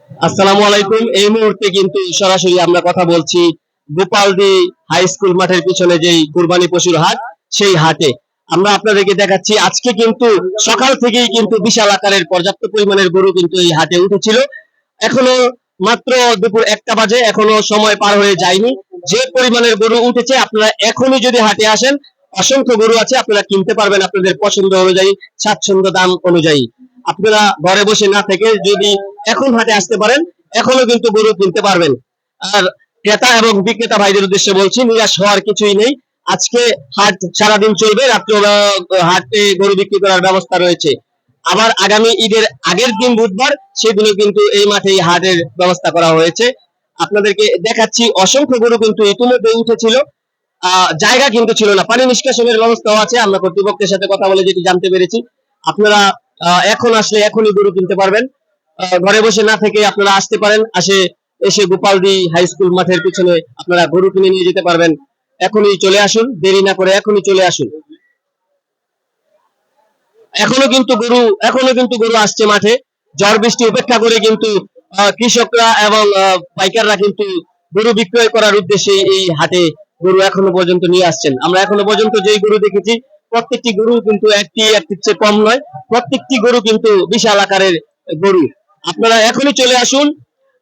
আসসালামু আলাইকুম। এই মুহূর্তে কিন্তু সরাসরি আমরা কথা বলছি গোপালদি হাই স্কুল মাঠের পিছনে যেই কুরবানি পশুর হাট, সেই হাটে আমরা আপনাদেরকে দেখাচ্ছি। আজকে কিন্তু সকাল থেকেই কিন্তু বিশাল আকারের পর্যাপ্ত পরিমাণের গরু কিন্তু এই হাটে উঠেছিল। এখনো মাত্র দুপুর 1টা বাজে, এখনো সময় পার হয়ে যায়নি। যে পরিমাণের গরু উঠেছে, আপনারা এখনই যদি হাটে আসেন, অসংখ্য গরু আছে, আপনারা কিনতে পারবেন আপনাদের পছন্দ অনুযায়ী, স্বাচ্ছন্দ্য দাম অনুযায়ী। আপনারা ঘরে বসে না থেকে যদি এখন হাটে আসতে পারেন, এখনো কিন্তু গরু কিনতে পারবেন। আর ক্রেতা এবং বিক্রেতা ভাইদের উদ্দেশ্যে বলছি, নিরাশ হওয়ার কিছুই নেই। আজকে হাট সারাদিন চলবে, রাত্রিবেলা হাটে গরু বিক্রি করার ব্যবস্থা রয়েছে। আবার আগামী ঈদের আগের দিন বুধবার, সেদিনও কিন্তু এই মাঠে হাটের ব্যবস্থা করা হয়েছে। আপনাদেরকে দেখাচ্ছি, অসংখ্য গরু কিন্তু ইতিমধ্যে উঠেছিল। জায়গা কিন্তু ছিল না, পানি নিষ্কাশনের ব্যবস্থাও আছে, আমরা কর্তৃপক্ষের সাথে কথা বলে যেটি জানতে পেরেছি। আপনারা এখন আসলে এখনই গরু কিনতে পারবেন। ঘরে বসে না থেকে আপনারা আসতে পারেন, এসে গোপালদি হাই স্কুল মাঠের পিছনে আপনারা গরু কিনে নিয়ে যেতে পারবেন। এখনই চলে আসুন, দেরি না করে এখনই চলে আসুন। এখনো কিন্তু গরু আসছে মাঠে। ঝড় বৃষ্টি উপেক্ষা করে কিন্তু কৃষকরা এবং পাইকাররা কিন্তু গরু বিক্রয় করার উদ্দেশ্যে এই হাটে গরু এখনো পর্যন্ত নিয়ে আসছেন। আমরা এখনো পর্যন্ত যেই গরু দেখেছি, প্রত্যেকটি গরু কিন্তু একটি একটির চেয়ে কম নয়, প্রত্যেকটি গরু কিন্তু বিশাল আকারের গরু। আপনারা এখনই চলে আসুন,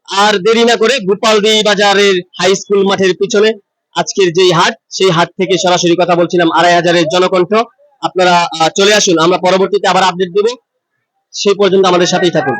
আর দেরি না করে গোপালদি বাজারের হাই স্কুল মাঠের পিছনে আজকের যেই হাট, সেই হাট থেকে সরাসরি কথা বলছিলাম 2500-এর জনকণ্ঠ। আপনারা চলে আসুন, আমরা পরবর্তীতে আবার আপডেট দেব। সেই পর্যন্ত আমাদের সাথেই থাকুন।